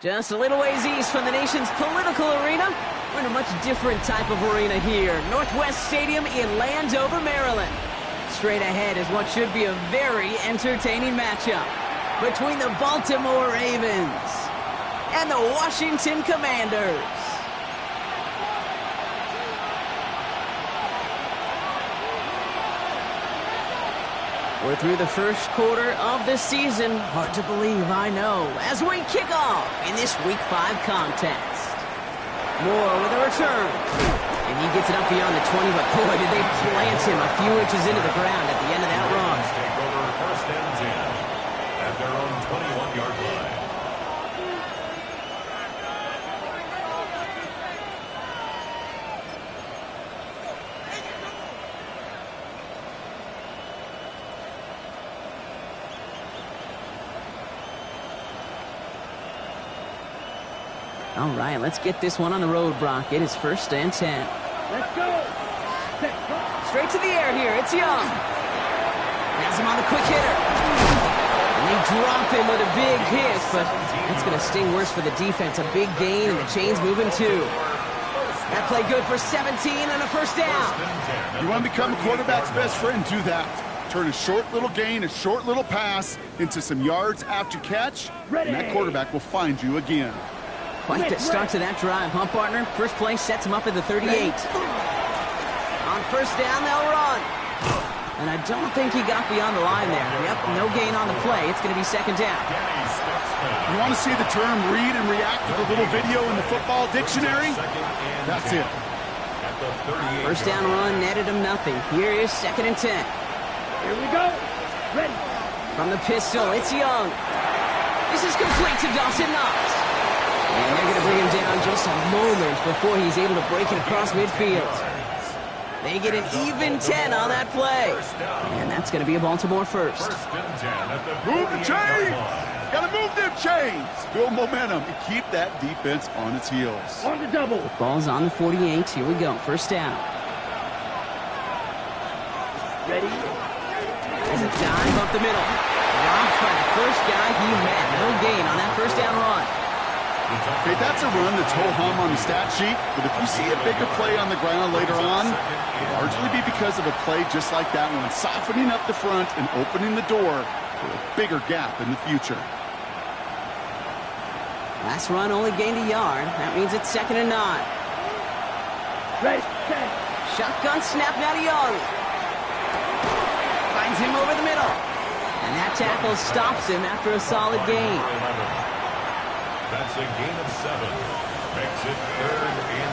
Just a little ways east from the nation's political arena, we're in a much different type of arena here. Northwest Stadium in Landover, Maryland. Straight ahead is what should be a very entertaining matchup between the Baltimore Ravens and the Washington Commanders. We're through the first quarter of the season. Hard to believe, I know, as we kick off in this Week 5 contest. Moore with a return. And he gets it up beyond the 20, but boy, did they plant him a few inches into the ground at the end of that run. Take over first and 10 at their own 21-yard line. All right, let's get this one on the road, Brock. It is first and 10. Let's go. Straight to the air here. It's Young. Has him on the quick hitter. And they drop him with a big hit, but that's going to sting worse for the defense. A big gain, and the chain's moving too. That play good for 17 and a first down. You want to become a quarterback's best friend, do that. Turn a short little gain, a short little pass into some yards after catch, and that quarterback will find you again. Quite the start to that drive, huh, partner? First play sets him up at the 38. On first down, they'll run. And I don't think he got beyond the line there. Yep, no gain on the play. It's going to be second down. You want to see the term read and react with a little video in the football dictionary? That's it. First down run netted him nothing. Here is second and 10. Here we go. Ready. From the pistol, it's Young. This is complete to Dawson Knox. And they're going to bring him down just a moment before he's able to break it across midfield. They get an even 10 on that play. And that's going to be a Baltimore first. Move the chains! Got to move them chains! Build momentum and keep that defense on its heels. On the double. Ball's on the 48. Here we go. First down. Ready. There's a dive up the middle. Dropped by the first guy he met. No gain on that first down run. Okay, that's a run that's ho-hum on the stat sheet, but if you see a bigger play on the ground later on, it'll largely be because of a play just like that one, softening up the front and opening the door for a bigger gap in the future. Last run only gained a yard. That means it's second and 9. Ready. Set. Shotgun snap now to Young. Finds him over the middle. And that tackle stops him after a solid gain. That's a gain of 7. Makes it third and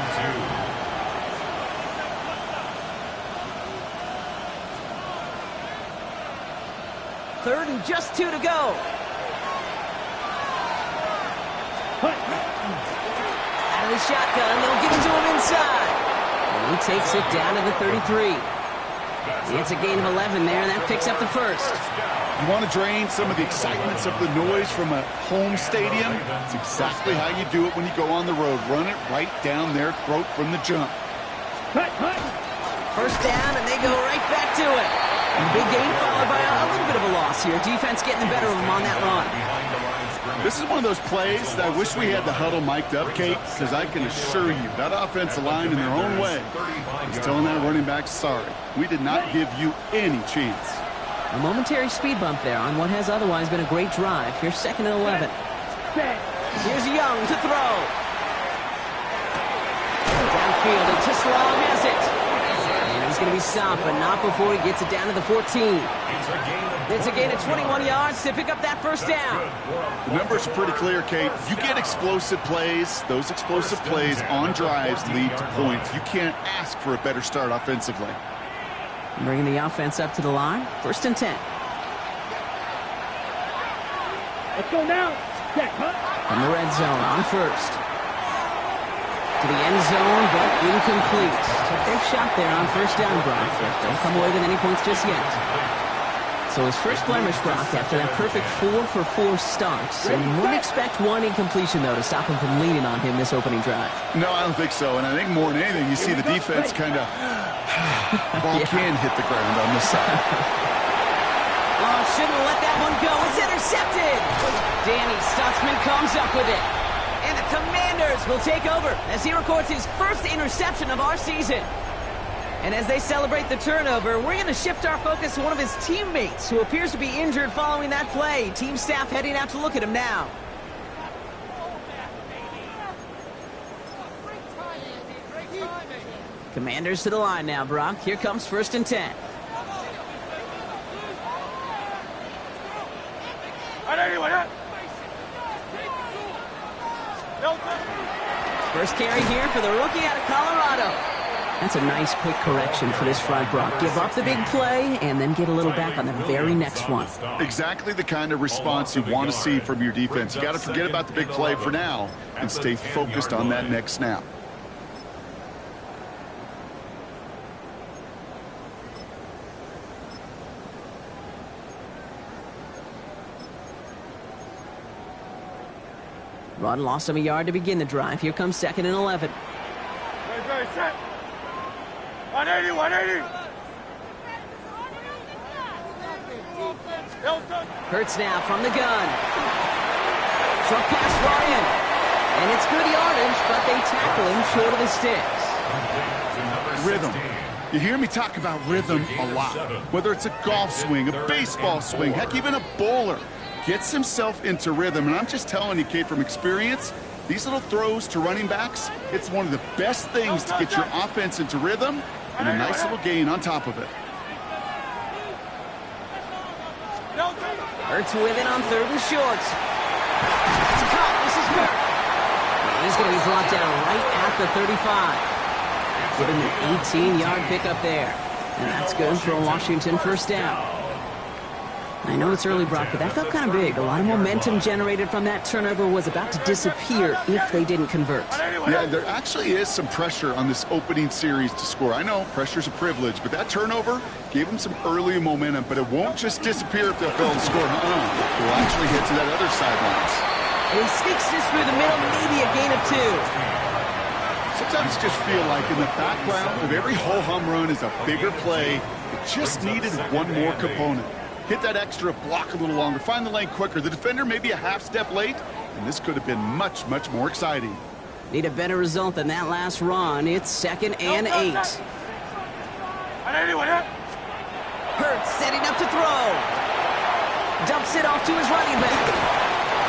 2. Third and just 2 to go. Out of the shotgun, they'll give it to him inside. And he takes it down to the 33. It's a gain of 11 there, and that picks up the first. You want to drain some of the excitements of the noise from a home stadium? It's exactly how you do it when you go on the road. Run it right down their throat from the jump. First down, and they go right back to it. And the big gain followed by a little bit of a loss here. Defense getting the better of them on that run. This is one of those plays that I wish we had the huddle mic'd up, Kate, because I can assure you that offensive line in their own way is telling that running back, sorry, we did not give you any chance. A momentary speed bump there on what has otherwise been a great drive. Here's second and 11. Here's Young to throw. Downfield, and Tislau has it. And he's going to be stopped, but not before he gets it down to the 14. It's a gain of 21 yards to pick up that first down. The numbers are pretty clear, Kate. You get explosive plays. Those explosive plays on drives lead to points. You can't ask for a better start offensively. Bringing the offense up to the line. First and 10. Let's go now. Check. From the red zone on first. To the end zone, but incomplete. Took their shot there on first down, Brock. Don't come away with any points just yet. So his first blemish, Brock, after that perfect 4-for-4 start. So you wouldn't expect one incompletion, though, to stop him from leaning on him this opening drive. No, I don't think so. And I think more than anything, you see the defense kind of ball can hit the ground on this side. Oh, shouldn't let that one go. It's intercepted. Danny Stutzman comes up with it. Commanders will take over as he records his first interception of our season. And as they celebrate the turnover, we're going to shift our focus to one of his teammates who appears to be injured following that play. Team staff heading out to look at him now. Commanders to the line now, Brock. Here comes 1st and 10. First carry here for the rookie out of Colorado. That's a nice quick correction for this front, Brock. Give up the big play and then get a little back on the very next one. Exactly the kind of response you want to see from your defense. You got to forget about the big play for now and stay focused on that next snap. Run lost him a yard to begin the drive. Here comes 2nd and 11. Set. 180, 180. Hurts now from the gun. Short pass far in. And it's good yardage, but they tackle him short of the sticks. Rhythm. You hear me talk about rhythm a lot. Whether it's a golf swing, a baseball swing, heck, even a bowler. Gets himself into rhythm, and I'm just telling you, Kate, from experience, these little throws to running backs, it's one of the best things to get your offense into rhythm and a nice little gain on top of it. Hurts with it on 3rd and short. It's a caught. This is Kirk. And he's going to be brought down right at the 35. Give him an 18-yard pickup there. And that's good for a Washington 1st down. I know it's early, Brock, but that felt kind of big. A lot of momentum generated from that turnover was about to disappear if they didn't convert. Yeah, there actually is some pressure on this opening series to score. I know pressure's a privilege, but that turnover gave them some early momentum, but it won't just disappear if they fail to score. They'll actually head to that other sidelines. And he sneaks this through the middle, maybe a gain of 2. Sometimes just feel like in the background of every ho-hum run is a bigger play. It just needed one more component. Hit that extra block a little longer, find the lane quicker. The defender may be a half step late, and this could have been much, much more exciting. Need a better result than that last run. It's 2nd and 8. Hurts setting up to throw. Dumps it off to his running back.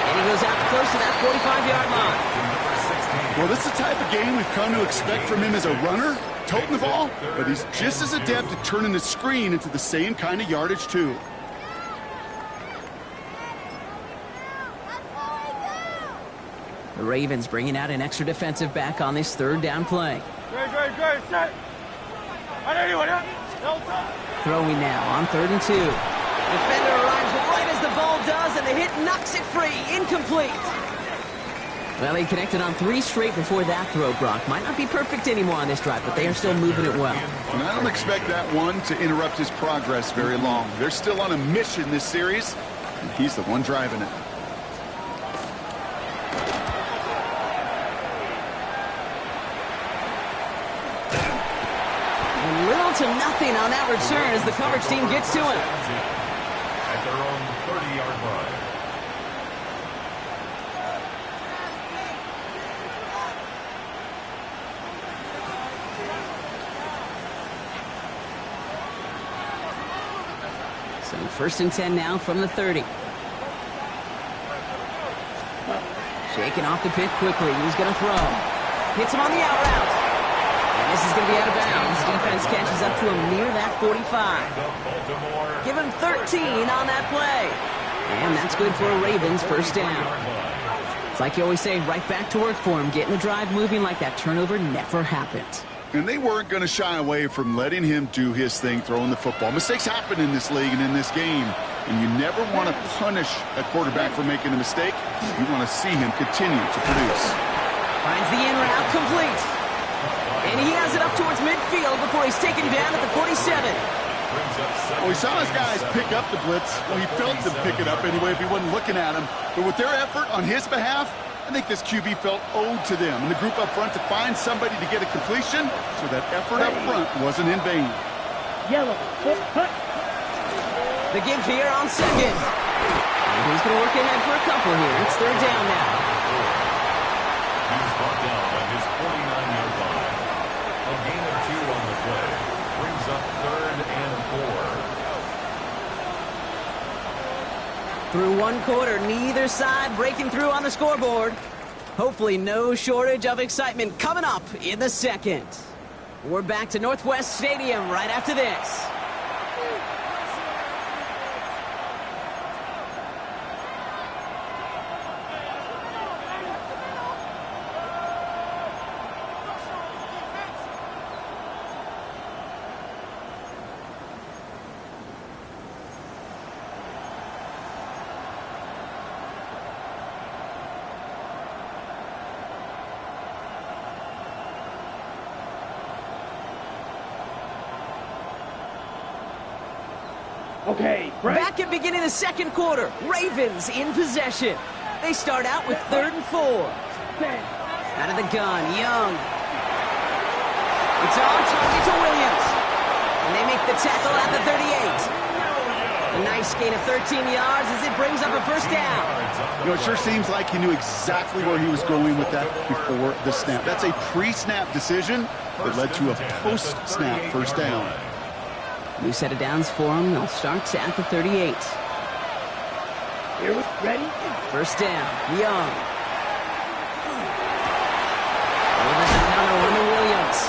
And he goes out close to that 45-yard line. Well, this is the type of game we've come to expect from him as a runner, toting the ball, but he's just as adept at turning the screen into the same kind of yardage, too. The Ravens bringing out an extra defensive back on this 3rd down play. Great. Set. 180. Throwing now on 3rd and 2. Defender arrives right as the ball does, and the hit knocks it free. Incomplete. Well, he connected on 3 straight before that throw, Brock. Might not be perfect anymore on this drive, but they are still moving it well. And I don't expect that one to interrupt his progress very long. They're still on a mission this series, and he's the one driving it. Little to nothing on that return as the coverage team gets to him. At their own 30-yard line. So 1st and 10 now from the 30. Shaking off the pick quickly. He's going to throw. Hits him on the out route. And this is going to be out of bounds. Defense catches up to him near that 45. Give him 13 on that play. And that's good for a Ravens 1st down. It's like you always say, right back to work for him. Getting the drive moving like that turnover never happened. And they weren't going to shy away from letting him do his thing, throwing the football. Mistakes happen in this league and in this game. And you never want to punish a quarterback for making a mistake. You want to see him continue to produce. Finds the in route complete. And he has it up towards midfield before he's taken down at the 47. Well, he saw his guys pick up the blitz. Well, he felt them pick it up anyway if he wasn't looking at him. But with their effort on his behalf, I think this QB felt owed to them and the group up front to find somebody to get a completion, so that effort up front wasn't in vain. Yellow. Cut. The give here on 2nd. And he's going to work ahead for a couple here. It's 3rd down now. Through one quarter, neither side breaking through on the scoreboard. Hopefully no shortage of excitement coming up in the second. We're back to Northwest Stadium right after this. Okay, break. Back at beginning of the second quarter, Ravens in possession. They start out with 3rd and 4. Out of the gun, Young. It's on target to Williams. And they make the tackle at the 38. A nice gain of 13 yards as it brings up a first down. You know, it sure seems like he knew exactly where he was going with that before the snap. That's a pre-snap decision that led to a post-snap first down. New set of downs for them. They'll start at the 38. Here we ready? First down, Young. Oh, there's another one to Williams.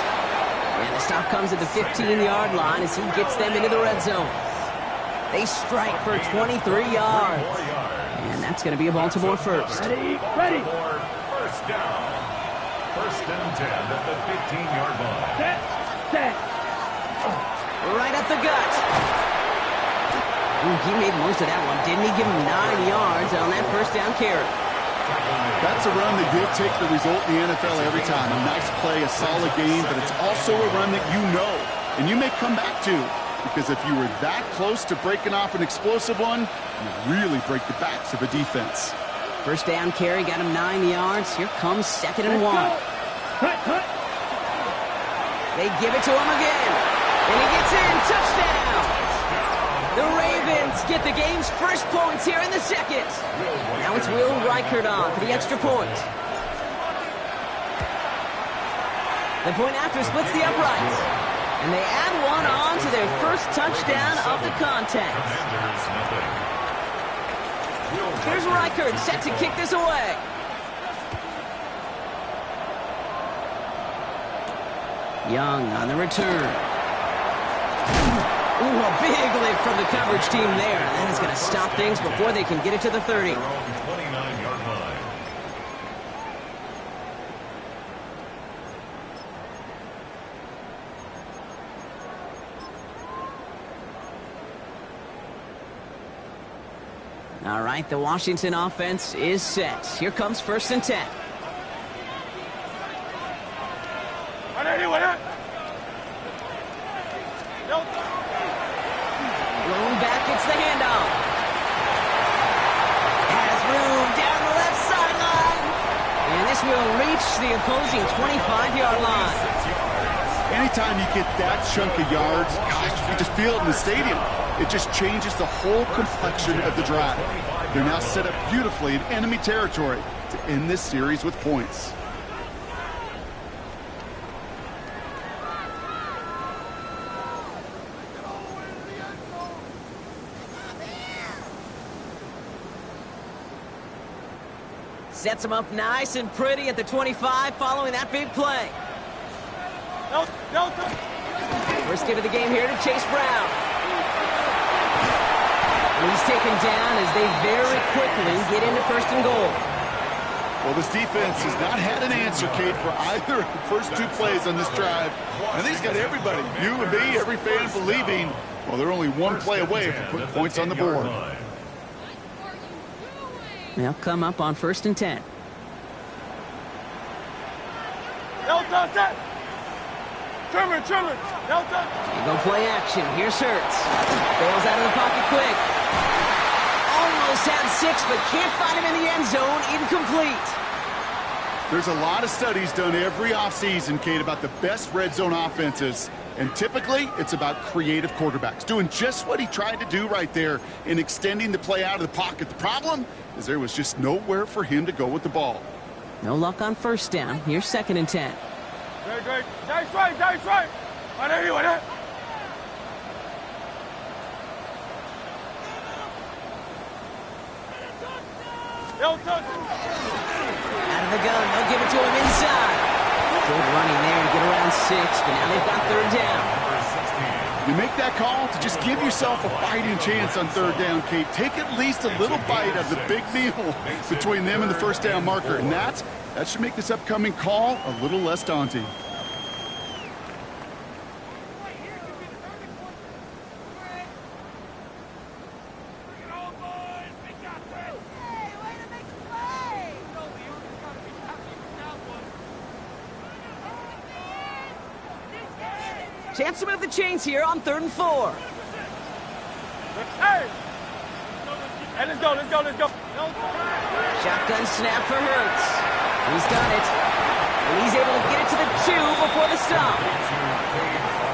And the stop comes at the 15-yard line as he gets them into the red zone. They strike for 23 yards. And that's going to be a Baltimore first. Ready, ready. First down. First and 10 at the 15-yard line. Set. Right up the gut. Ooh, he made most of that one, didn't he? Give him 9 yards on that first down carry. That's a run that you'll take the result in the NFL every time. A nice play, a solid game, but it's also a run that you know and you may come back to, because if you were that close to breaking off an explosive one, you really break the backs of a defense. First down carry got him 9 yards. Here comes 2nd and 1. Cut. They give it to him again. And he gets in. Touchdown. The Ravens get the game's first points here in the second. Now it's Will Reichert on for the extra point. The point after splits the uprights. And they add one on to their first touchdown of the contest. Here's Reichert set to kick this away. Young on the return. Ooh, a big lift from the coverage team there. And that is going to stop things before they can get it to the 30. 29-yard line. All right, the Washington offense is set. Here comes 1st and 10. Blown back, it's the handoff. Has room down the left sideline. And this will reach the opposing 25-yard line. Anytime you get that chunk of yards, gosh, you just feel it in the stadium. It just changes the whole complexion of the drive. They're now set up beautifully in enemy territory to end this series with points. Sets him up nice and pretty at the 25 following that big play. First give of the game here to Chase Brown. And he's taken down as they very quickly get into 1st and goal. Well, this defense has not had an answer, Kate, for either of the first 2 plays on this drive. And he's got everybody, you and me, every fan believing, well, they're only one play away from putting points on the board. They'll come up on 1st and 10. German. They go play action. Here's Hurts. Bails out of the pocket quick. Almost had 6, but can't find him in the end zone. Incomplete. There's a lot of studies done every offseason, Kate, about the best red zone offenses. And typically, it's about creative quarterbacks, doing just what he tried to do right there in extending the play out of the pocket. The problem is there was just nowhere for him to go with the ball. No luck on 1st down. Here's 2nd and 10. Great. Nice right. On anyone, Don't touch him. Out of the gun, they'll give it to him inside. Good running there to get around 6, but now they've got third down. You make that call to just give yourself a fighting chance on third down, Kate. Take at least a little bite of the big meal between them and the first down marker, and that should make this upcoming call a little less daunting. Chance to move the chains here on 3rd and 4. Hey! Hey, let's go, let's go, let's go. Shotgun snap for Hurts. He's got it. And he's able to get it to the 2 before the stop.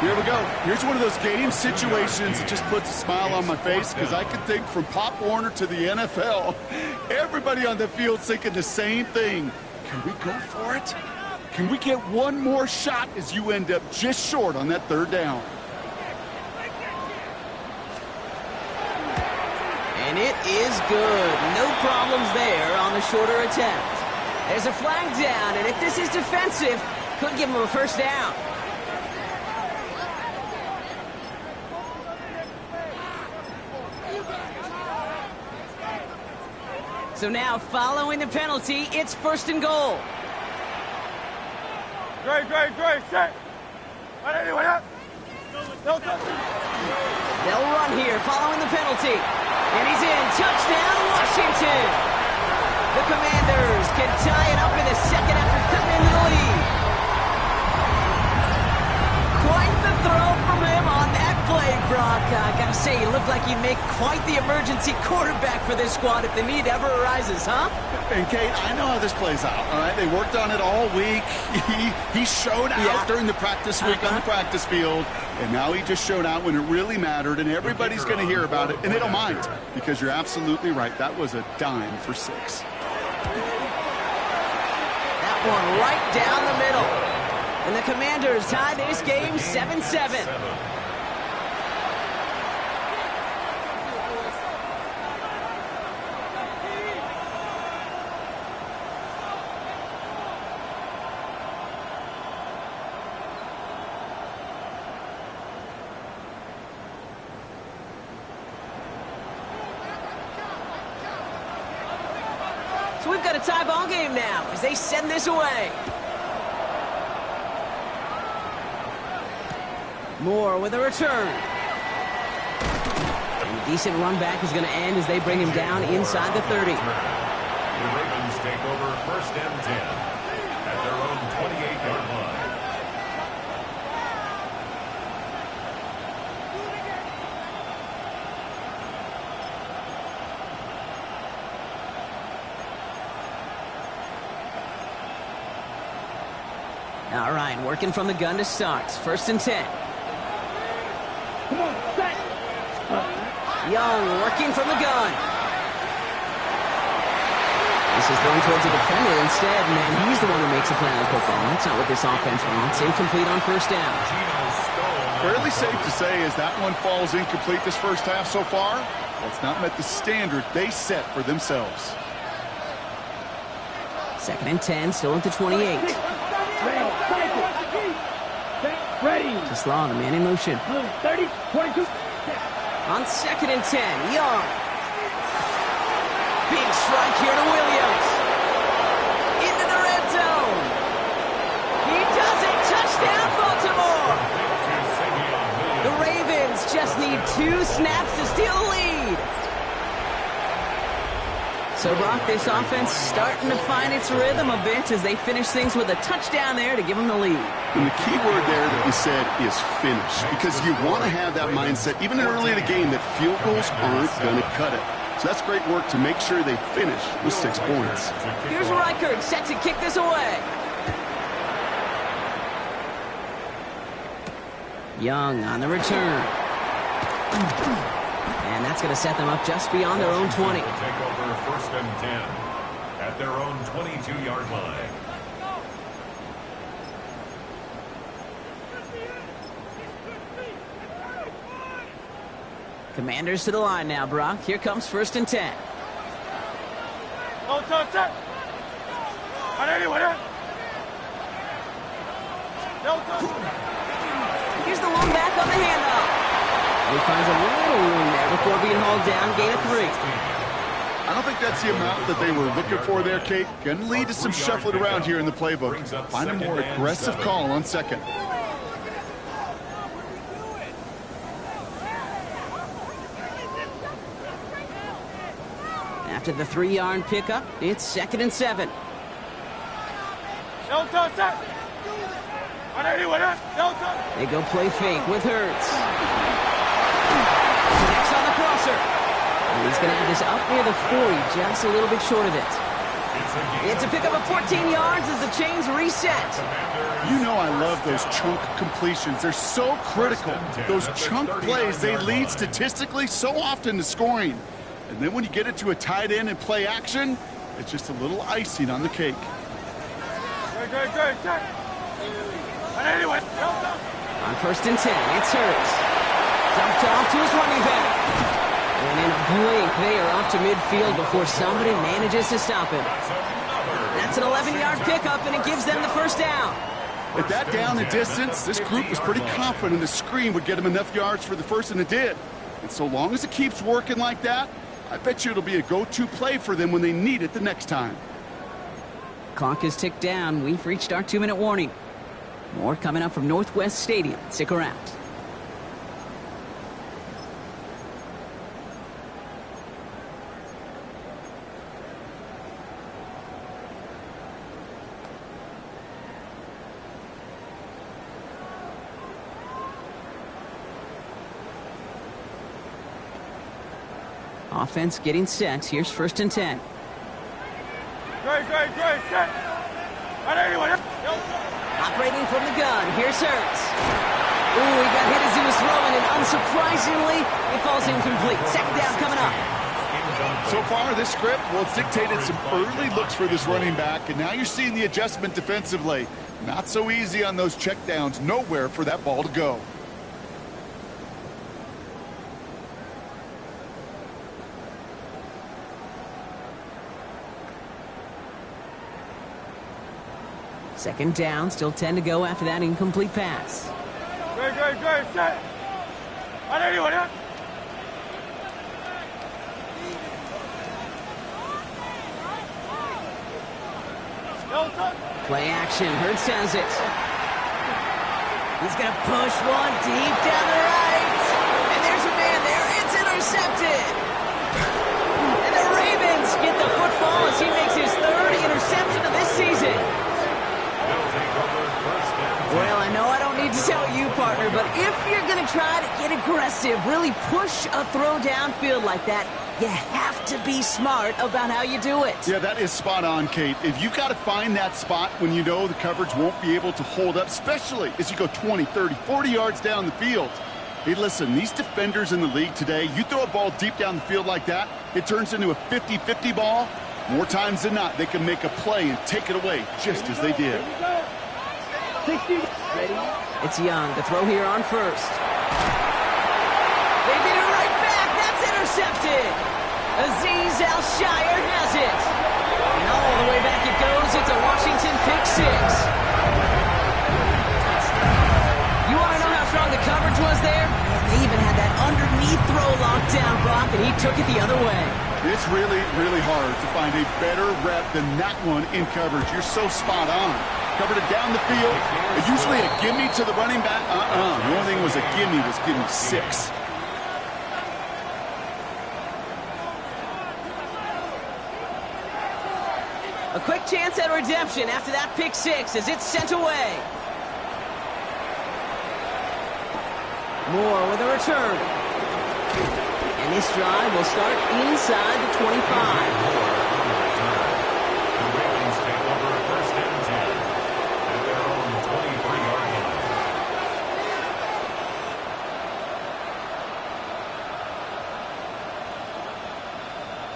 Here we go. Here's one of those game situations that just puts a smile on my face because I can think from Pop Warner to the NFL. Everybody on the field thinking the same thing. Can we go for it? Can we get one more shot as you end up just short on that third down? And it is good. No problems there on the shorter attempt. There's a flag down, and if this is defensive, could give him a first down. So now, following the penalty, it's 1st and goal. Dre, set. Anyway, up. Don't touch him. They'll run here following the penalty. And he's in. Touchdown, Washington. The Commanders can tie it up in the second after cutting into the lead. Quite the throw from him on that play, Brock. I gotta say, he looked like he'd make quite the emergency quarterback for this squad if the need ever arises, huh? And Kate, I know how this plays out, all right? They worked on it all week. He showed out during the practice week on the practice field, and now he just showed out when it really mattered, and everybody's going to hear about it, and they don't mind, because you're absolutely right. That was a dime for 6. That one right down the middle. And the Commanders tie this game 7-7. So we've got a tie ball game now as they send this away. Moore with a return. And a decent run back is going to end as they bring him down inside the 30. The Ravens take over 1st and 10 at their own 28-yard line. All right, working from the gun to start. 1st and 10. Come on, set. Young working from the gun. This is thrown towards the defender instead, man. He's the one who makes a play on the football. That's not what this offense wants. Incomplete on 1st down. Fairly safe to say as that one falls incomplete this first half so far, that's not met the standard they set for themselves. 2nd and 10, still at the 28. Ready. Just law, the man in motion. 30, 22. On 2nd and 10, Young. Big strike here to Williams. Into the red zone. He does it. Touchdown, Baltimore. The Ravens just need 2 snaps to steal the lead. So, Brock, this offense starting to find its rhythm a bit as they finish things with a touchdown there to give them the lead. And the key word there that you said is finish, because you want to have that mindset, even early in the game, that field goals aren't going to cut it. So that's great work to make sure they finish with 6 points. Here's Reichert set to kick this away. Young on the return. And that's going to set them up just beyond their own 20. Take over 1st and 10 at their own 22-yard line. Commanders to the line now, Brock. Here comes 1st and 10. No touch it. And anyway, no touch. Here's the one back on the handoff. He finds a little room there before being hauled down. Gain of 3. I don't think that's the amount that they were looking for there, Kate. Going to lead to some shuffling around here in the playbook. Find a more aggressive call on second. After the 3-yard pickup, it's 2nd and 7. No touch it. And anyway, no touch. They go play fake with Hurts. Connects on the crosser. And he's going to have this up near the 40, just a little bit short of it. It's a pickup of 14 yards as the chains reset. You know I love those chunk completions. They're so critical. Those chunk plays, they lead statistically so often to scoring. And then when you get it to a tight end and play action, it's just a little icing on the cake. Good. And anyway, no touch. On 1st and 10, it's Hurts. Dumped off to his running back. And in a blink, they are up to midfield before somebody manages to stop him. That's an 11-yard pickup, and it gives them the 1st down. At that down and distance, this group was pretty confident the screen would get them enough yards for the 1st, and it did. And so long as it keeps working like that, I bet you it'll be a go-to play for them when they need it the next time. Clock is ticked down. We've reached our 2-minute warning. More coming up from Northwest Stadium. Stick around. Offense getting set. Here's 1st and 10. Great. Set. And anyway, no touch. Operating from the gun. Here's Hurts. Ooh, he got hit as he was throwing, and unsurprisingly, it falls incomplete. 2nd down coming up. So far, this script, well, it's dictated some early looks for this running back, and now you're seeing the adjustment defensively. Not so easy on those checkdowns. Nowhere for that ball to go. Second down, still 10 to go after that incomplete pass. Great. Set. And anyway, no touch. Play action. Hurts has it. He's going to push one deep down the right. And there's a man there. It's intercepted. And the Ravens get the football as he makes his 3rd interception of this season. Well, I know I don't need to tell you, partner, but if you're going to try to get aggressive, really push a throw downfield like that, you have to be smart about how you do it. Yeah, that is spot on, Kate. If you've got to find that spot when you know the coverage won't be able to hold up, especially as you go 20, 30, 40 yards down the field. Hey, listen, these defenders in the league today, you throw a ball deep down the field like that, it turns into a 50-50 ball. More times than not, they can make a play and take it away just as they did. It's Young to throw here on 1st. They get it right back. That's intercepted. Azeez Al-Shaair has it. And all the way back it goes. It's a Washington pick 6. You want to know how strong the coverage was there? They even had that underneath throw locked down, Brock, and he took it the other way. It's really, really hard to find a better rep than that one in coverage. You're so spot on. Covered it down the field. It's usually a gimme to the running back. The only thing was a gimme was gimme 6. A quick chance at redemption after that pick 6 as it's sent away. Moore with a return. And this drive will start inside the 25.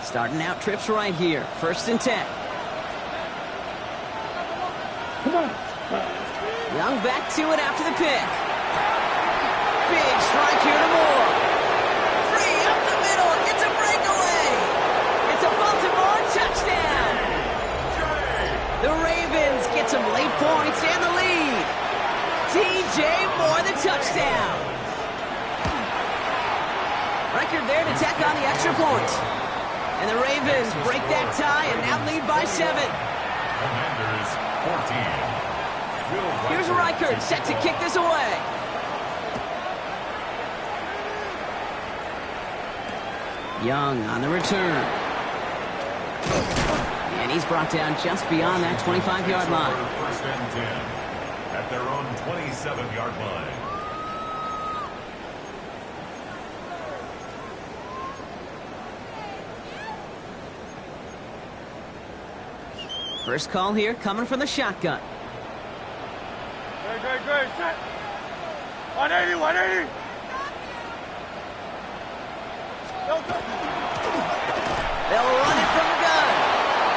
Starting out trips right here. 1st and 10. Come on. Young back to it after the pick. Big strike here to Moore. Free up the middle. It's a breakaway. It's a Baltimore touchdown. points and the lead. DJ Moore, the touchdown. Record there to tack on the extra point. And the Ravens break that tie and now lead by 7. Commanders 14. Here's Reichert set to kick this away. Young on the return. And he's brought down just beyond that 25-yard line. First and 10 at their own 27-yard line. First call here coming from the shotgun. Great. Set. 180, 180. They'll run it from the gun.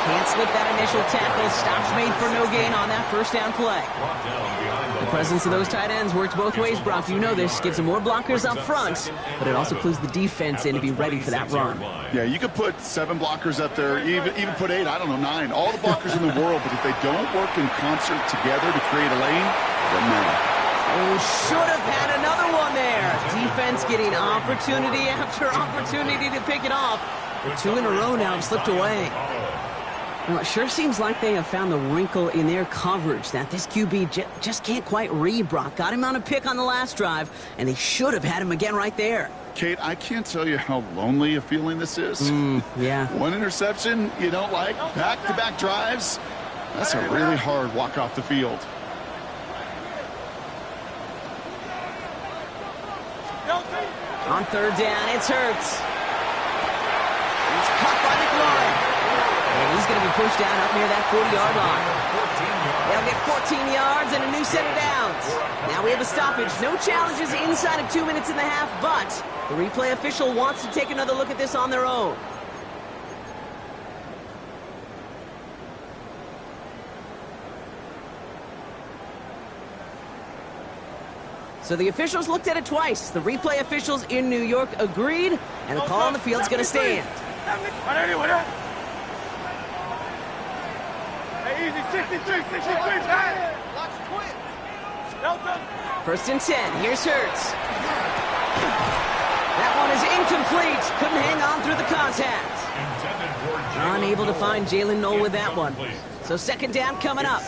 Can't slip that initial tackle. Stops made for no gain on that first down play. The presence of those tight ends works both ways, Brock. You know this. Gives them more blockers up front, but it also clues the defense in to be ready for that run. Yeah, you could put 7 blockers up there, even put 8, I don't know, 9. All the blockers in the world, but if they don't work in concert together to create a lane, it doesn't matter. Oh, should have had another one there. Defense getting opportunity after opportunity to pick it off. The 2 in a row now have slipped away. Well, it sure seems like they have found the wrinkle in their coverage that this QB just can't quite read, Brock. Got him on a pick on the last drive, and they should have had him again right there. Kate, I can't tell you how lonely a feeling this is. Yeah. One interception you don't like, back-to-back drives, that's a really hard walk off the field. On third down, it's Hurts. It's caught by McLaurin. And he's going to be pushed down up near that 40-yard line. They'll get 14 yards and a new set of downs. Now we have a stoppage. No challenges inside of 2 minutes and a half, but the replay official wants to take another look at this on their own. So the officials looked at it twice. The replay officials in New York agreed, and the call on the field is going to stand. 180, 180. Hey, easy, 63, Pat. Watch twin. Delta. First and 10. Here's Hurts. That one is incomplete. Couldn't hang on through the contact. Unable to find Jalen Noel with that one. So second down coming up.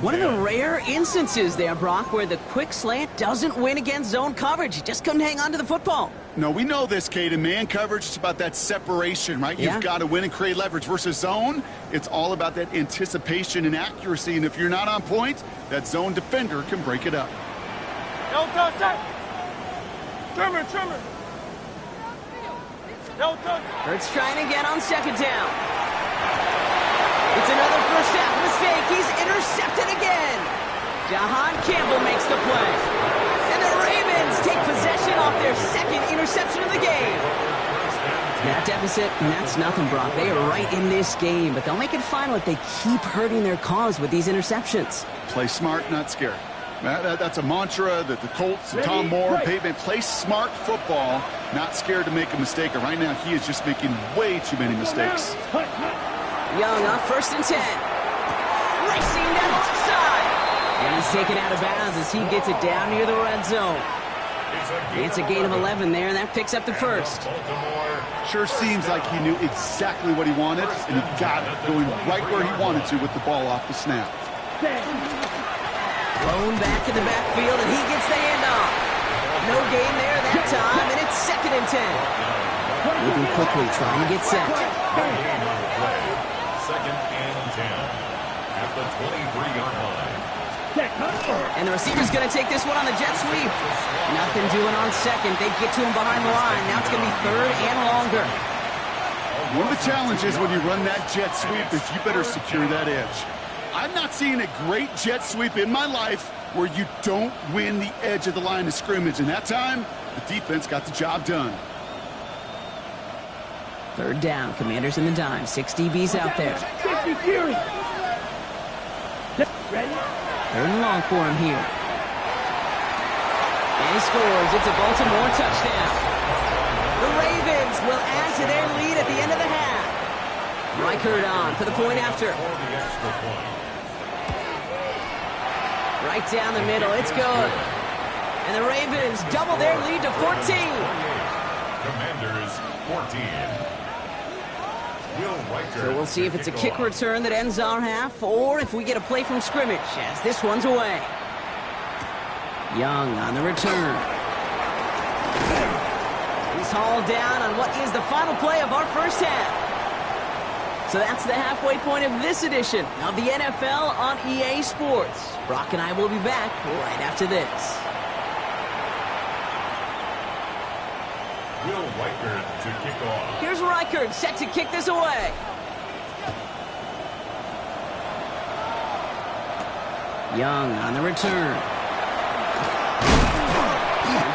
One of the rare instances there, Brock, where the quick slant doesn't win against zone coverage. He just couldn't hang on to the football. No, we know this, Kate. In man coverage, it's about that separation, right? Yeah. You've got to win and create leverage versus zone. It's all about that anticipation and accuracy. And if you're not on point, that zone defender can break it up. Delta, set. Trimmer. Delta. Hurts trying again on second down. It's another first half mistake. He's intercepted again. Jahan Campbell makes the play. And the Ravens take possession off their second interception of the game. That deficit, and that's nothing, Brock. They are right in this game, but they'll make it final if they keep hurting their cause with these interceptions. Play smart, not scared. That's a mantra that the Colts and Tom Moore, Peyton, play smart football, not scared to make a mistake. And right now, he is just making way too many mistakes. Young on first and 10. Racing down the left side. And he's taken out of bounds as he gets it down near the red zone. It's a gain of 11 there, and that picks up the first. Sure seems like he knew exactly what he wanted, and he got it going right where he wanted to with the ball off the snap. Blown back in the backfield, and he gets the handoff. No gain there that time, and it's second and 10. Moving quickly, trying to get set. Second and 10 at the 23-yard line. And the receiver's going to take this one on the jet sweep. Nothing doing on second. They get to him behind the line. Now it's going to be third and longer. One of the challenges when you run that jet sweep is you better secure that edge. I've not seen a great jet sweep in my life where you don't win the edge of the line of scrimmage. And that time, the defense got the job done. Third down, Commanders in the dime. 6 DBs out there. Third and long for him here. And he scores. It's a Baltimore touchdown. The Ravens will add to their lead at the end of the half. Reichert on for the point after. Right down the middle. It's good. And the Ravens double their lead to 14. Commanders 14. So we'll see if it's a kick return that ends our half or if we get a play from scrimmage as this one's away. Young on the return. He's hauled down on what is the final play of our first half. So that's the halfway point of this edition of the NFL on EA Sports. Brock and I will be back right after this. Will Reichard to kick off. Here's Reichard set to kick this away. Young on the return.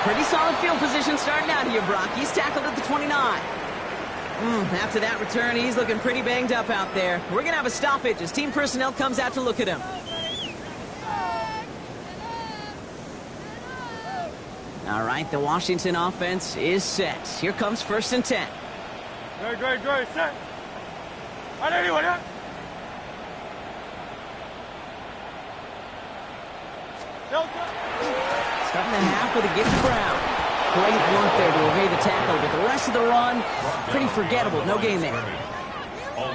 Pretty solid field position starting out here, Brock. He's tackled at the 29. After that return, he's looking pretty banged up out there. We're going to have a stoppage as team personnel comes out to look at him. All right, the Washington offense is set. Here comes 1st and 10. Great, set. On anyone, yeah? Starting the half with a give to Brown. Great work there to evade the tackle, but the rest of the run, pretty forgettable. No gain there.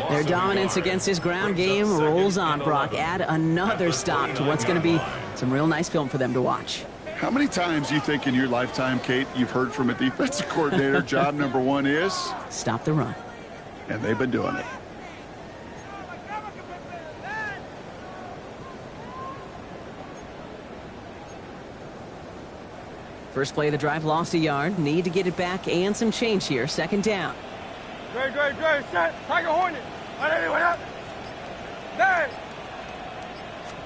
Their dominance against this ground game rolls on, Brock. Add another stop to what's going to be some real nice film for them to watch. How many times do you think in your lifetime, Kate, you've heard from a defensive coordinator, job number one is? Stop the run. And they've been doing it. First play of the drive, lost a yard. Need to get it back and some change here. 2nd down. Great, set. Tiger Hornet. On anyone, yeah? Nine.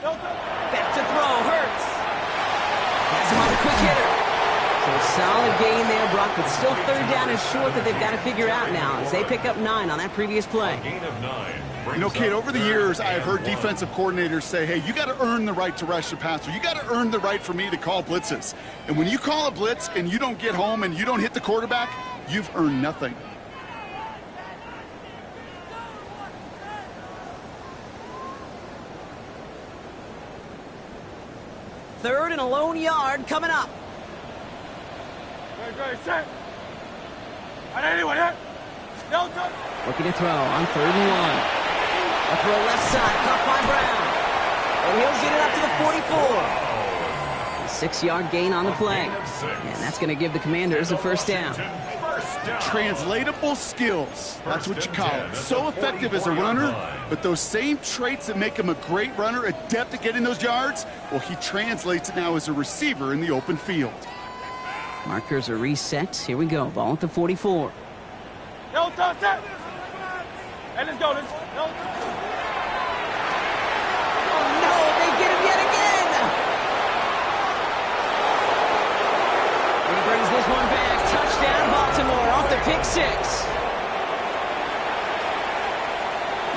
Back to throw, Hurts. Has him on the quick hitter. So a solid gain there, Brock, but still 3rd down is short that they've got to figure out now as they pick up 9 on that previous play. Gain of 9. You know, Kate, over the years, I've heard defensive coordinators say, hey, you got to earn the right to rush the passer. You got to earn the right for me to call blitzes. And when you call a blitz and you don't get home and you don't hit the quarterback, you've earned nothing. Third and a lone yard coming up. Great, set. On anyone, yeah? Looking to throw on 3rd and 1. A throw left side, caught by Brown. And he'll get it up to the 44. A 6-yard gain on the play. And that's going to give the Commanders a 1st down. Translatable skills. That's what you call it. So effective as a runner, but those same traits that make him a great runner, adept at getting those yards, well, he translates it now as a receiver in the open field. Markers are reset. Here we go. Ball at the 44. No, set. And let's go. Oh, no, they get him yet again. He brings this one back. Touchdown, Baltimore, off the pick 6.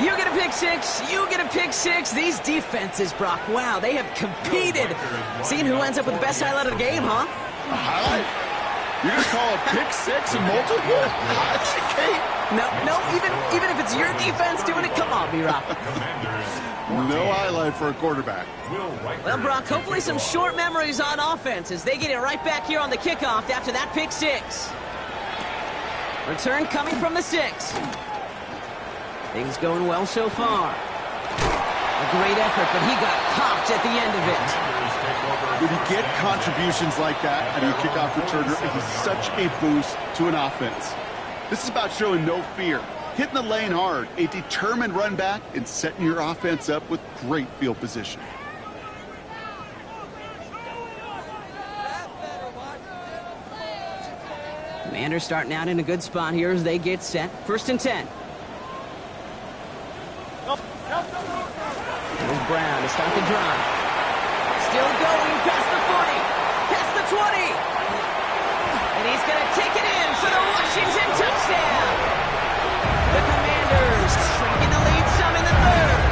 You get a pick 6. You get a pick 6. These defenses, Brock, wow, they have competed. Seeing who ends up with the best highlight of the game, huh? A highlight? You're going to call a pick 6 and multiple? Kate. No, even if it's your defense doing it, come on, B-Rock. No highlight for a quarterback. Well, Brock, hopefully some short memories on offense as they get it right back here on the kickoff after that pick 6. Return coming from the 6. Things going well so far. A great effort, but he got popped at the end of it. When you get contributions like that out of your kickoff returner, it is such a boost to an offense. This is about showing no fear, hitting the lane hard, a determined run back, and setting your offense up with great field position. Commanders starting out in a good spot here as they get set. 1st and 10. There's Brown to start the drive. Still going past the 40, past the 20. And he's going to take it in for the Washington touchdown. The Commanders shrinking the lead some in the 3rd.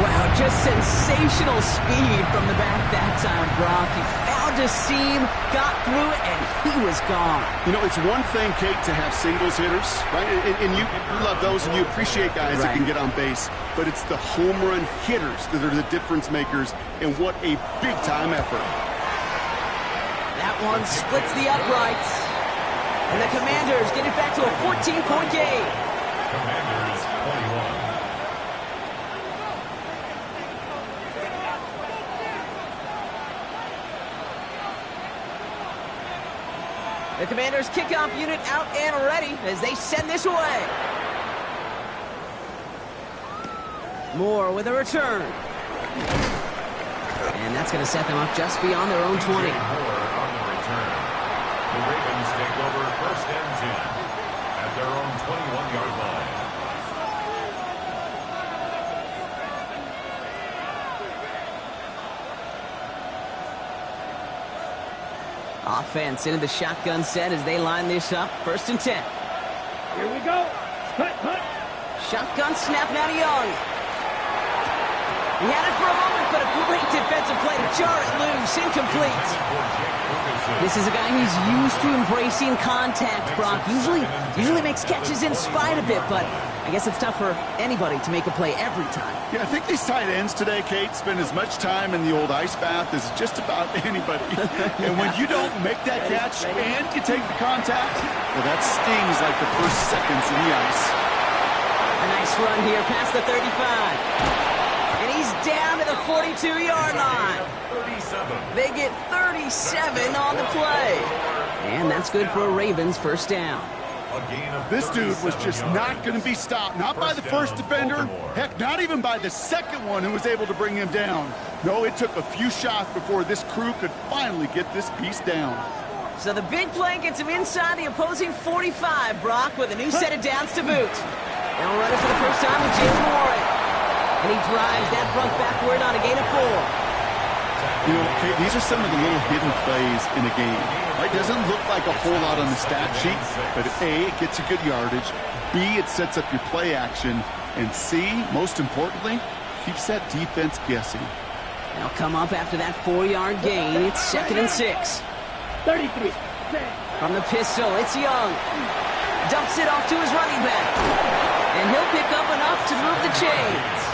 Wow, just sensational speed from the back that time, Brock. He found a seam, got through it, and he was gone. You know, it's one thing, Kate, to have singles hitters, right? And you love those, and you appreciate guys that can get on base. But it's the home run hitters that are the difference makers, and what a big-time effort. That one splits the uprights. And the Commanders get it back to a 14-point game. Commanders 21. The Commanders' kickoff unit out and ready as they send this away. Moore with a return. And that's going to set them up just beyond their own 20. Moore on the return. The Ravens take over 1st and 10 at their own 21-yard line. Offense into the shotgun set as they line this up. 1st and 10. Here we go. Cut. Shotgun snap now to Young. He had it for a moment, but a great defensive play to jar it loose. Incomplete. This is a guy who's used to embracing contact, Brock. Usually makes catches in spite of it, but I guess it's tough for anybody to make a play every time. Yeah, I think these tight ends today, Kate, spend as much time in the old ice bath as just about anybody. And when you don't make that catch and you take the contact, well, that stings like the first seconds in the ice. A nice run here past the 35. And he's down to the 42-yard line. They get 37 on the play. And that's good for a Ravens 1st down. This dude was just not going to be stopped. Not by the first defender. Heck, not even by the second one who was able to bring him down. No, it took a few shots before this crew could finally get this piece down. So the big play gets him inside the opposing 45, Brock, with a new set of downs to boot. They'll run it for the first time with Jaylen Warren. And he drives that front backward on a gain of 4. You know, Kate, these are some of the little hidden plays in a game. It doesn't look like a whole lot on the stat sheet, but A, it gets you good yardage, B, it sets up your play action, and C, most importantly, keeps that defense guessing. They'll come up after that 4-yard gain. It's 2nd and 6. 33. From the pistol, it's Young. Dumps it off to his running back. And he'll pick up enough to move the chains.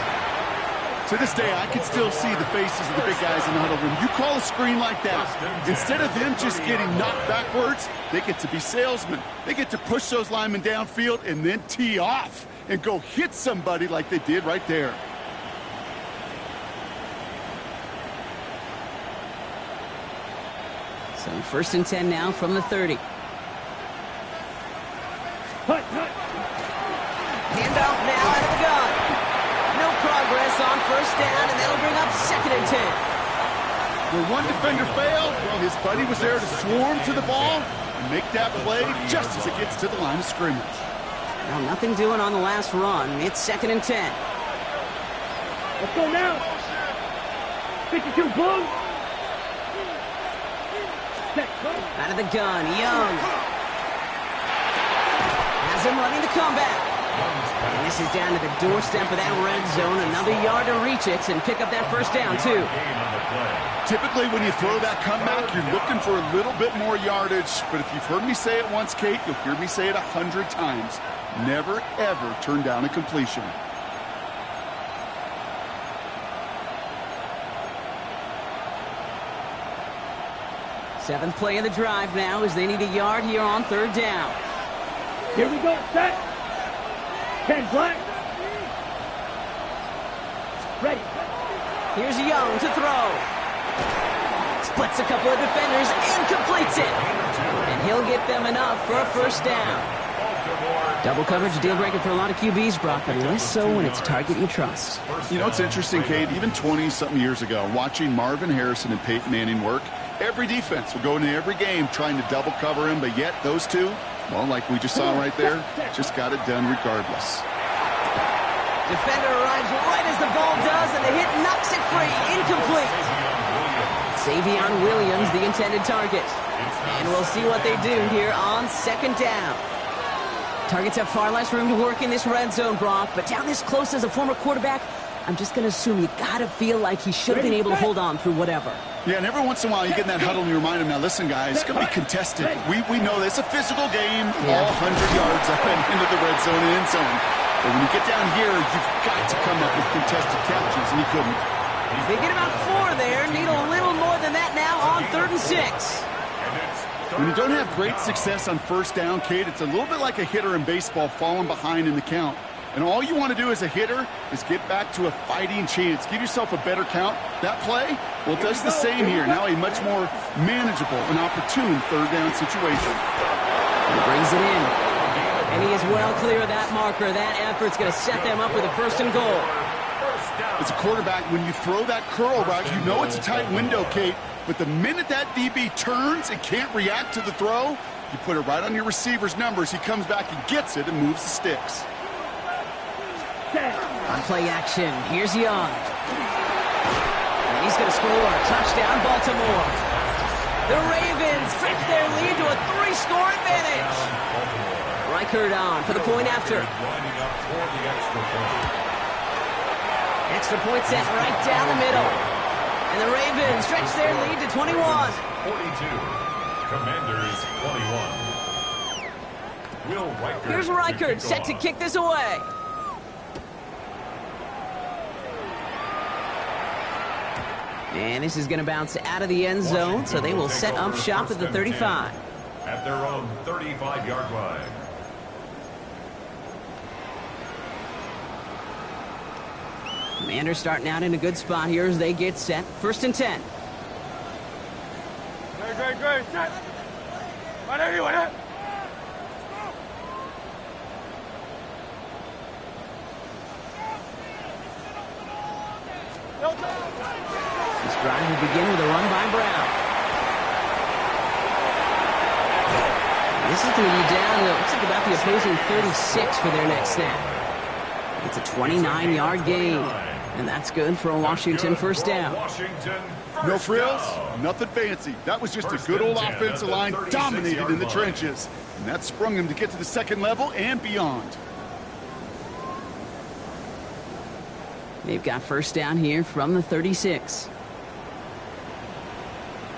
To this day, I can still see the faces of the big guys in the huddle room. You call a screen like that, instead of them just getting knocked backwards, they get to be salesmen. They get to push those linemen downfield and then tee off and go hit somebody like they did right there. So 1st and 10 now from the 30. Handoff now out of the gun. No progress on 1st down, and that'll bring up 2nd and 10. When one defender failed, well, his buddy was there to swarm to the ball and make that play just as it gets to the line of scrimmage. Now, nothing doing on the last run. It's 2nd and 10. Let's go now. 52 Blue. Out of the gun, Young. Has him running the comeback. And this is down to the doorstep of that red zone. Another yard to reach it and pick up that 1st down, too. Typically, when you throw that comeback, you're looking for a little bit more yardage. But if you've heard me say it once, Kate, you'll hear me say it 100 times. Never, ever turn down a completion. Seventh play of the drive now as they need a yard here on 3rd down. Here we go, set. Ken Black. Ready. Here's Young to throw. Splits a couple of defenders and completes it. And he'll get them enough for a 1st down. Double coverage, a deal breaker for a lot of QBs, Brock, but less so when it's a target you trust. You know, it's interesting, Kate, even 20-something years ago, watching Marvin Harrison and Peyton Manning work, every defense will go into every game trying to double cover him, but yet those two, well, like we just saw right there, just got it done regardless. Defender arrives right as the ball does, and the hit knocks it free. Incomplete. Savion Williams, the intended target. And we'll see what they do here on 2nd down. Targets have far less room to work in this red zone, Brock, but down this close as a former quarterback, I'm just going to assume you got to feel like he should have been able to hold on through whatever. Yeah, and every once in a while you get in that huddle and you remind them, now listen, guys, it's going to be contested. We know this. It's a physical game, all 100 yards up and into the red zone and end zone. But when you get down here, you've got to come up with contested catches, and he couldn't. They get about 4 there. Need a little more than that now on 3rd and 6. When you don't have great success on first down, Kate, it's a little bit like a hitter in baseball falling behind in the count. And all you want to do as a hitter is get back to a fighting chance. Give yourself a better count. That play, well, it does the same here. Now a much more manageable and opportune 3rd down situation. He brings it in. And he is well clear of that marker. That effort's going to set them up with a 1st and goal. As a quarterback, when you throw that curl route, you know it's a tight window, Kate. But the minute that DB turns and can't react to the throw, you put it right on your receiver's numbers. He comes back and gets it and moves the sticks. On play action, here's Young. And he's going to score. Touchdown, Baltimore. The Ravens stretch their lead to a 3-score advantage. Reichert on for the point after. Extra point set right down the middle. And the Ravens stretch their lead to 21. 42. Commanders 21. Will Reichert. Here's Reichert set to kick this away. And this is going to bounce out of the end zone, so they will set up shop at the 35. At their own 35-yard line. Commanders starting out in a good spot here as they get set. 1st and 10. Great. Set. Right there. This drive will begin with a run by Brown. This is going to be down to, looks like about the opposing 36 for their next snap. It's a 29-yard gain, and that's good for a Washington 1st down. No frills, nothing fancy. That was just a good old offensive line dominated in the trenches. And that sprung him to get to the 2nd level and beyond. They've got 1st down here from the 36.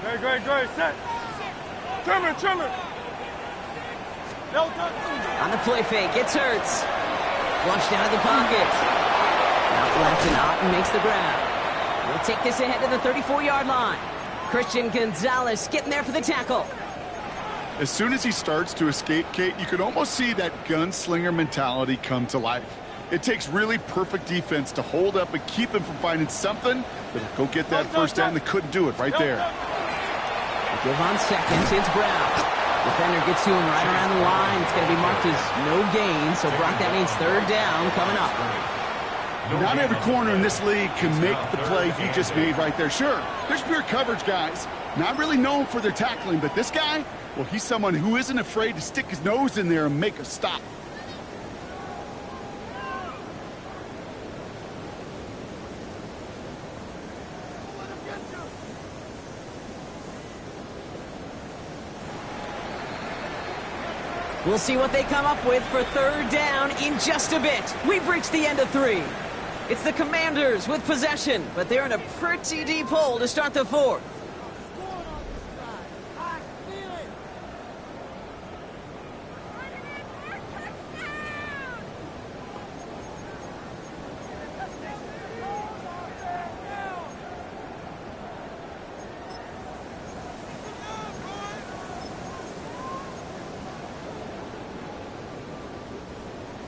Great. Set. Trimmer. On the play fake, it's Hurts. Flushed out of the pocket. Out left and Otten makes the grab. We'll take this ahead to the 34-yard line. Christian Gonzalez getting there for the tackle. As soon as he starts to escape, Kate, you can almost see that gunslinger mentality come to life. It takes really perfect defense to hold up and keep him from finding something that'll go get that 1st down. They couldn't do it right there. Give on 2nd, it's Brown. Defender gets to him right around the line. It's going to be marked as no gain. So, Brock, that means 3rd down coming up. Not every corner in this league can make the play he just made right there. Sure, there's pure coverage guys. Not really known for their tackling, but this guy, well, he's someone who isn't afraid to stick his nose in there and make a stop. We'll see what they come up with for 3rd down in just a bit. We've reached the end of 3. It's the Commanders with possession, but they're in a pretty deep hole to start the 4th.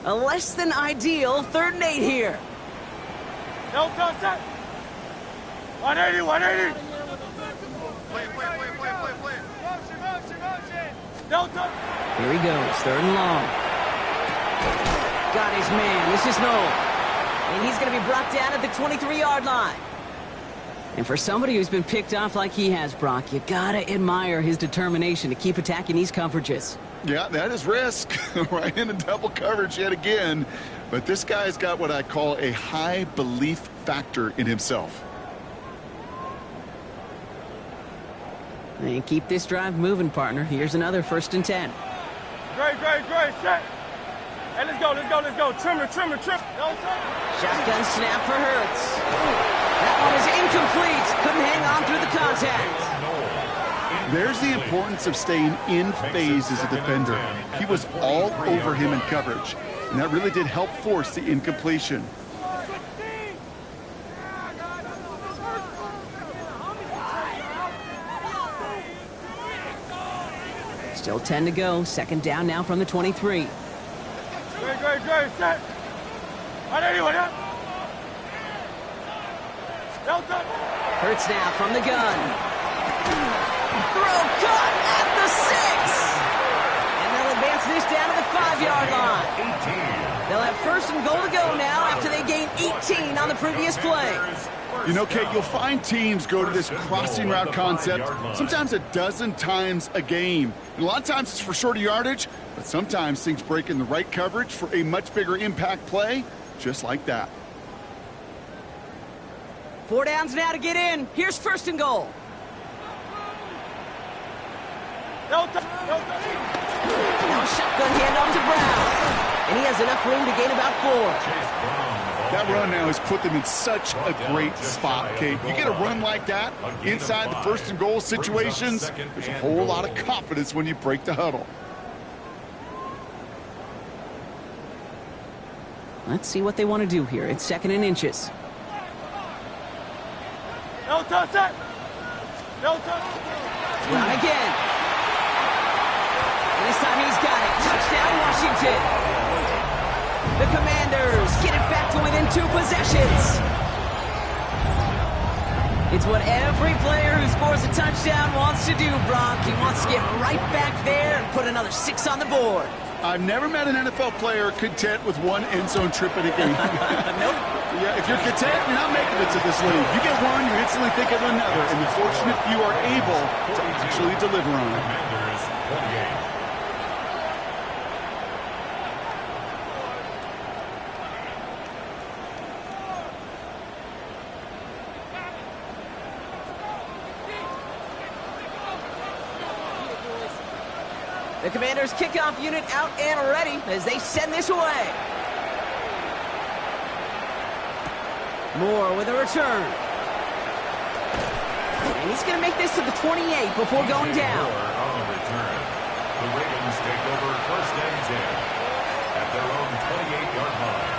A less than ideal 3rd and 8 here. No touch set. 180. Play. No touch. Here he goes, 3rd and long. Got his man. This is Noel. And he's going to be brought down at the 23-yard line. And for somebody who's been picked off like he has, Brock, you got to admire his determination to keep attacking these coverages. Yeah, that is risk. Right into double coverage yet again. But this guy's got what I call a high belief factor in himself. And keep this drive moving, partner. Here's another 1st and 10. Great. Set. Hey, let's go. Trimmer. No touch. Shotgun snap for Hurts. That one is incomplete. Couldn't hang on through the contact. There's the importance of staying in phase as a defender. He was all over him in coverage, and that really did help force the incompletion. Still 10 to go. Second down now from the 23. Great, set. Hurts now from the gun. Throw caught at the 6. And they'll advance this down to the 5-yard line. They'll have first and goal to go now after they gained 18 on the previous play. You know, Kate, you'll find teams go to this crossing route concept sometimes a dozen times a game. And a lot of times it's for shorter yardage, but sometimes things break in the right coverage for a much bigger impact play, just like that. 4 downs now to get in. Here's first and goal. No. Now a shotgun handoff to Brown. And he has enough room to gain about 4. That run now has put them in such a great spot, Kate. You get a run like that inside the first and goal situations, there's a whole lot of confidence when you break the huddle. Let's see what they want to do here. It's 2nd and inches. No touch. Brown again. And this time he's got it. Touchdown, Washington. The Commanders get it back to within 2 possessions. It's what every player who scores a touchdown wants to do, Brock. He wants to get right back there and put another 6 on the board. I've never met an NFL player content with one end zone trip in a game. Nope. Yeah, if you're content, you're not making it to this league. You get one, you instantly think of another, and the fortunate few are able to actually deliver on it. Commanders 28. The Commanders' kickoff unit out and ready as they send this away. Moore with a return. And he's going to make this to the 28 before going down. On the return, the Ravens take over first and 10 at their own 28-yard line.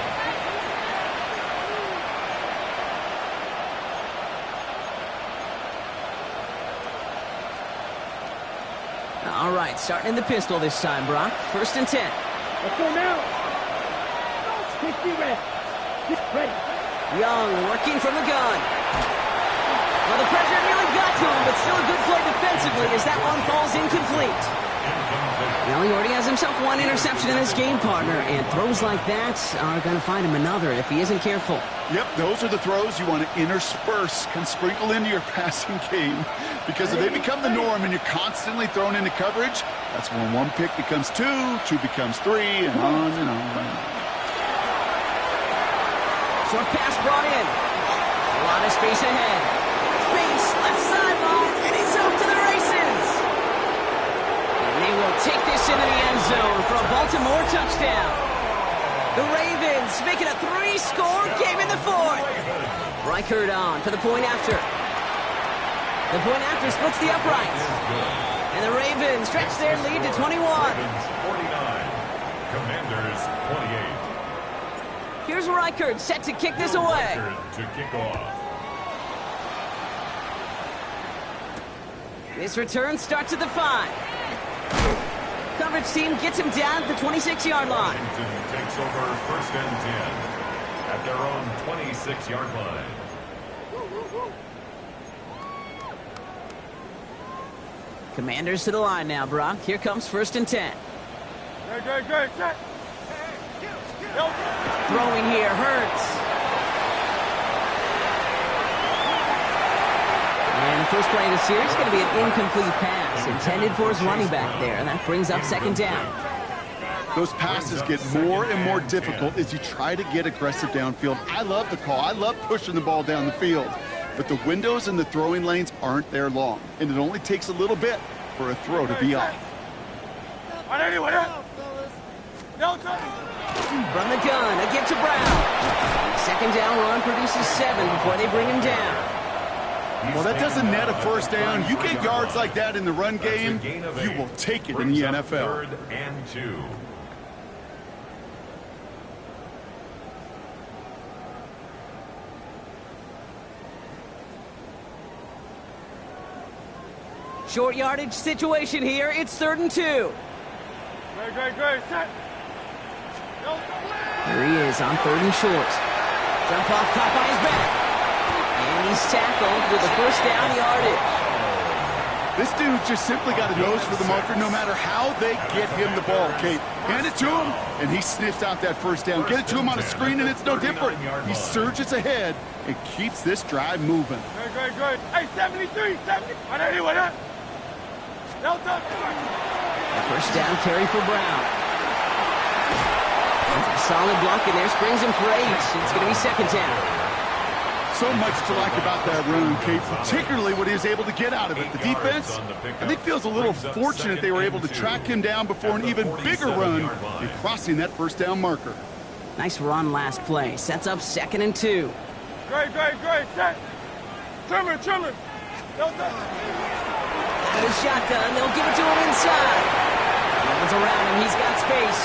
All right, starting in the pistol this time, Brock. First and 10. Let's go now. Ready. Young working from the gun. Well, the pressure nearly got to him, but still a good play defensively as that one falls incomplete. Well, he already has himself 1 interception in his game, partner, and throws like that are going to find him another if he isn't careful. Yep, those are the throws you want to intersperse, can sprinkle into your passing game. Because if they become the norm and you're constantly thrown into coverage, that's when 1 pick becomes 2, 2 becomes 3, and on and on. Short pass brought in. A lot of space ahead. Space, left sideline, and he's off to the races. And they will take this into the end zone for a Baltimore touchdown. The Ravens making a 3-score game in the 4th. Reichert on for the point after. The point after splits the uprights. And the Ravens stretch their lead to 21. Ravens 49, Commanders 28. Here's Reichert set to kick this away. To kick off. This return starts at the 5. Coverage team gets him down at the 26-yard line. Washington takes over first and 10 at their own 26-yard line. Commanders to the line now, Brock. Here comes first and 10. Great, set. Throwing here hurts. And the first play of the series is going to be an incomplete pass intended for his running back there, and that brings up 2nd down. Those passes get more and more difficult as you try to get aggressive downfield. I love the call. I love pushing the ball down the field. But the windows in the throwing lanes aren't there long, and it only takes a little bit for a throw to be off. No touch. From the gun, a give to Brown. Set second down run produces 7 before they bring him down. Well, that doesn't net a first down. You get yards like that in the run game, you will take it in the NFL. Third and 2. Short yardage situation here. It's 3rd and 2. Great. Set. Here he is on 3rd and short. Jump off, caught by his back. And he's tackled with the first down yardage. This dude just simply got a nose for the marker no matter how they get him the ball, Kate. Hand it to him, and he sniffs out that first down. Get it to him on a screen, and it's no different. He surges ahead and keeps this drive moving. Great. Hey, 73, 70. I know you went up. A first down carry for Brown. Solid block in there, springs him for 8. It's going to be second down. So much to like about that run, Kate, particularly what he was able to get out of it. The defense, I think, feels a little fortunate they were able to track him down before an even bigger run in crossing that first down marker. Nice run last play. Sets up 2nd and 2. Great. Set. Trimmer. Out of the shotgun, they'll give it to him inside. No one's around him, he's got space.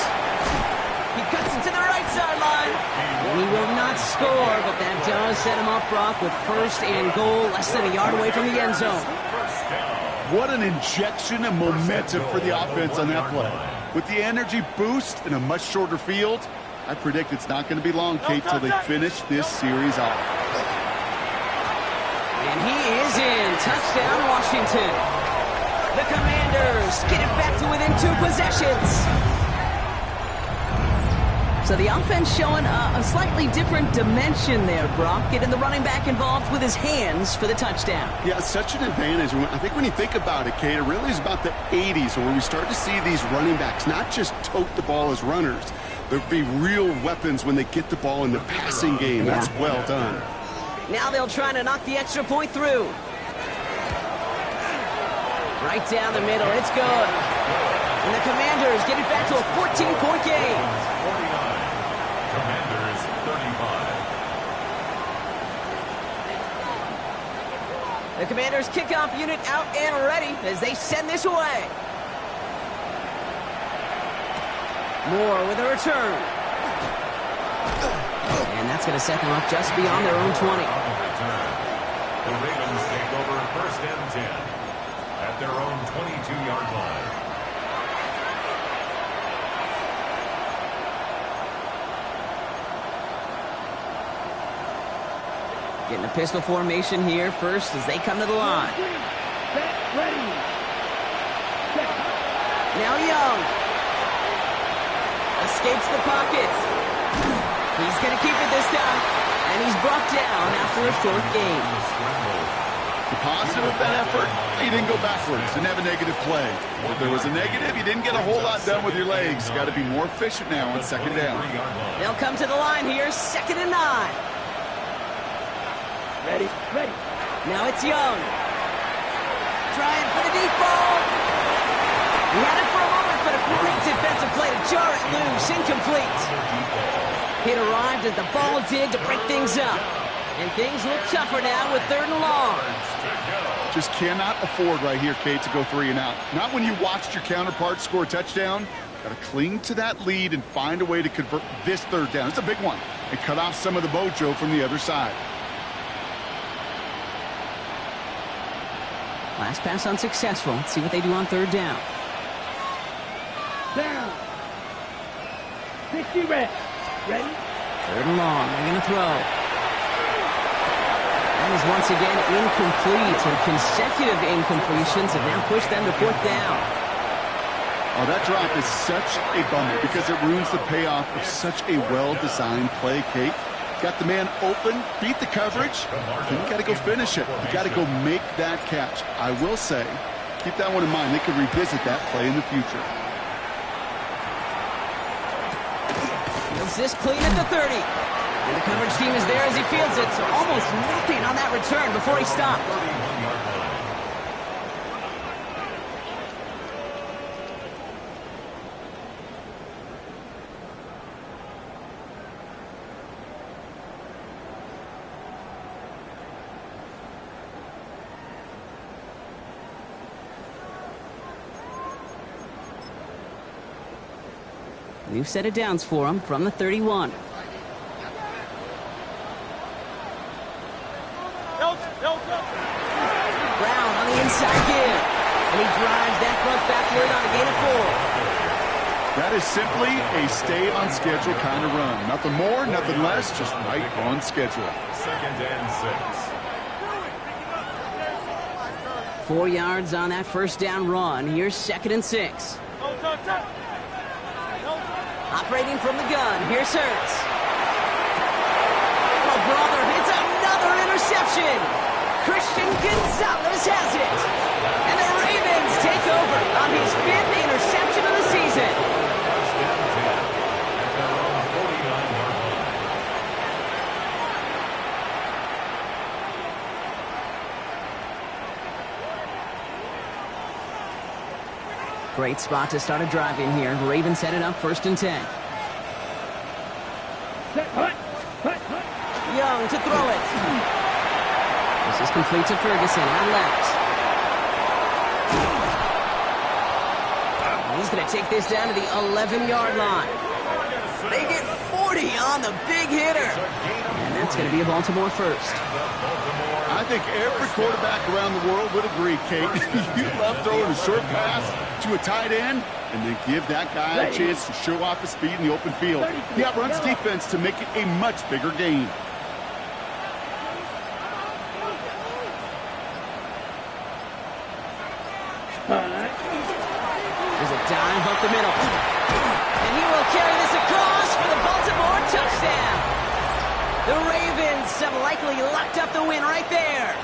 He cuts it to the right sideline. And he will not score, but that does set him up, Brock, with 1st and goal, less than a yard away from the end zone. What an injection of momentum for the offense on that play. With the energy boost in a much shorter field, I predict it's not going to be long, Kate, till they finish this series off. And he is in. Touchdown, Washington. The Commanders get it back to within 2 possessions. So the offense showing a slightly different dimension there, Brock. Getting the running back involved with his hands for the touchdown. Yeah, such an advantage. I think when you think about it, Kate, it really is about the 80s where we start to see these running backs not just tote the ball as runners. There'll be real weapons when they get the ball in the passing game. That's well done. Now they'll try to knock the extra point through. Right down the middle. It's good. And the Commanders get it back to a 14-point game. Commanders 35. The Commanders kickoff unit out and ready as they send this away. Moore with a return. And that's going to set them up just beyond their own 20. The Ravens take over 1st and 10 at their own 22-yard line. Getting a pistol formation here first as they come to the line. Now Young escapes the pocket. He's going to keep it this time, and he's brought down after a short game. The positive of that effort, he didn't go backwards, didn't have a negative play. If there was a negative, you didn't get a whole lot done with your legs. Got to be more efficient now on 2nd down. They'll come to the line here, 2nd and 9. Ready. Now it's Young. Trying for the deep ball. He had it for a moment, but a great defensive play to jar it loose. Incomplete. It arrived as the ball did to break things up. And things look tougher now with 3rd and long. Just cannot afford right here, Kate, to go 3 and out. Not when you watched your counterpart score a touchdown. Got to cling to that lead and find a way to convert this 3rd down. It's a big one. And cut off some of the mojo from the other side. Last pass unsuccessful. Let's see what they do on 3rd down. Down. 60 reps. Ready? 3rd and long. They're going to throw. That is once again incomplete, and consecutive incompletions have now pushed them to 4th down. Oh, that drop is such a bummer because it ruins the payoff of such a well-designed play, Kate. Got the man open, beat the coverage, then you got to go finish it. You got to go make that catch. I will say, keep that one in mind. They could revisit that play in the future. Fields this clean at the 30. And the coverage team is there as he fields it, so almost nothing on that return before he stopped. New set of downs for him from the 31. Brown on the inside give. And he drives that front backward on a gain of 4. That is simply a stay-on-schedule kind of run. Nothing more, nothing less, just right on schedule. 2nd and 6. 4 yards on that first down run. Here's 2nd and 6. Operating from the gun. Here's Hurts. Oh, brother, it's another interception. Christian Gonzalez has it. And the Ravens take over on his 5th interception of the season. First and 10 at their own 49-yard line. Great spot to start a drive in here. Ravens headed up 1st and 10. Young to throw it. This is complete to Ferguson out left. And he's going to take this down to the 11-yard line. They get 40 on the big hitter. And that's going to be a Baltimore first. I think every quarterback around the world would agree, Kate. You love throwing a short pass to a tight end and then give that guy a chance to show off his speed in the open field. He outruns defense to make it a much bigger gain. There's a dive up the middle. And he will carry this across for the Baltimore touchdown. The Ravens have likely locked up the win right there.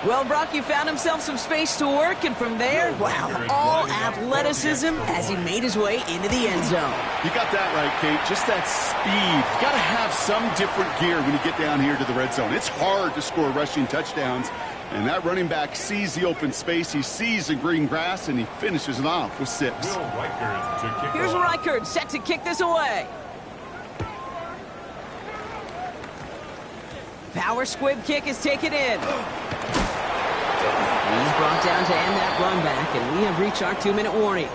Well, Brock, you found himself some space to work, and from there, wow, all athleticism as he made his way into the end zone. You got that right, Kate. Just that speed. You got to have some different gear when you get down here to the red zone. It's hard to score rushing touchdowns, and that running back sees the open space, he sees the green grass, and he finishes it off with 6. Will Reichard to kick Here's off. Reichard set to kick this away. Power squib kick is taken in. He's brought down to end that run back, and we have reached our 2-minute warning.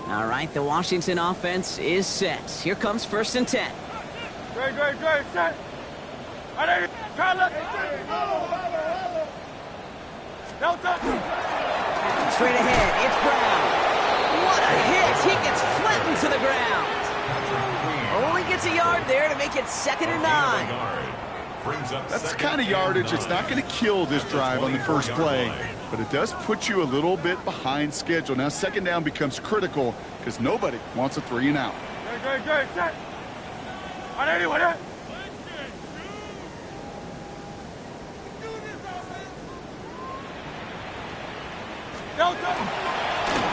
All right, the Washington offense is set. Here comes 1st and 10. Great, set. Straight ahead, it's Brown. What a hit! He gets flattened to the ground. Only gets a yard there to make it 2nd and 9. That's the kind of yardage it's not going to kill this drive on the first play, but it does put you a little bit behind schedule. Now 2nd down becomes critical because nobody wants a 3 and out. Great, set.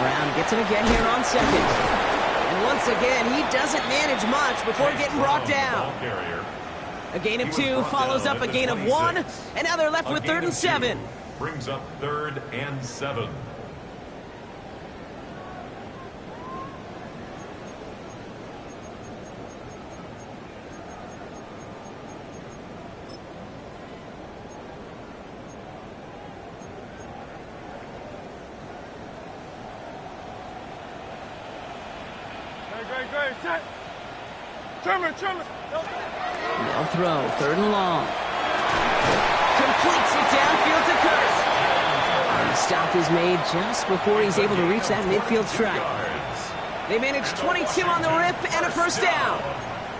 Brown gets it again here on 2nd. And once again, he doesn't manage much before getting brought down. A gain of 2 follows up a gain of 1, and now they're left with 3rd and 7. Brings up 3rd and 7. Great, set. Trimmer. They'll throw 3rd and long. Completes it downfield to Kirk. And the stop is made just before he's able to reach that midfield strike. They manage 22 on the rip and a 1st down.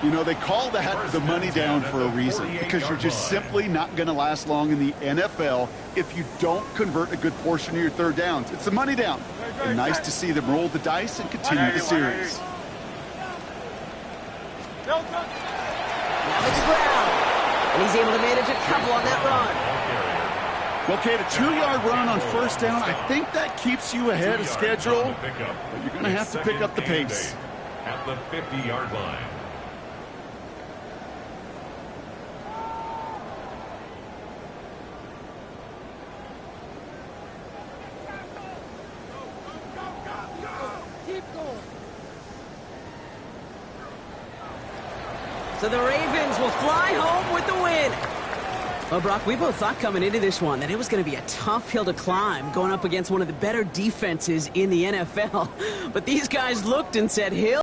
You know, they call that the money down for a reason, because you're just simply not going to last long in the NFL if you don't convert a good portion of your 3rd downs. It's a money down. And nice to see them roll the dice and continue the series. Now it's Brown. And he's able to manage a couple on that run. Well, Kate, a 2-yard run on 1st down, I think that keeps you ahead of schedule, but you're going to have to pick up the pace. At the 50-yard line. So the Ravens will fly home with the win. Well, Brock, we both thought coming into this one that it was going to be a tough hill to climb going up against one of the better defenses in the NFL. But these guys looked and said, Hill.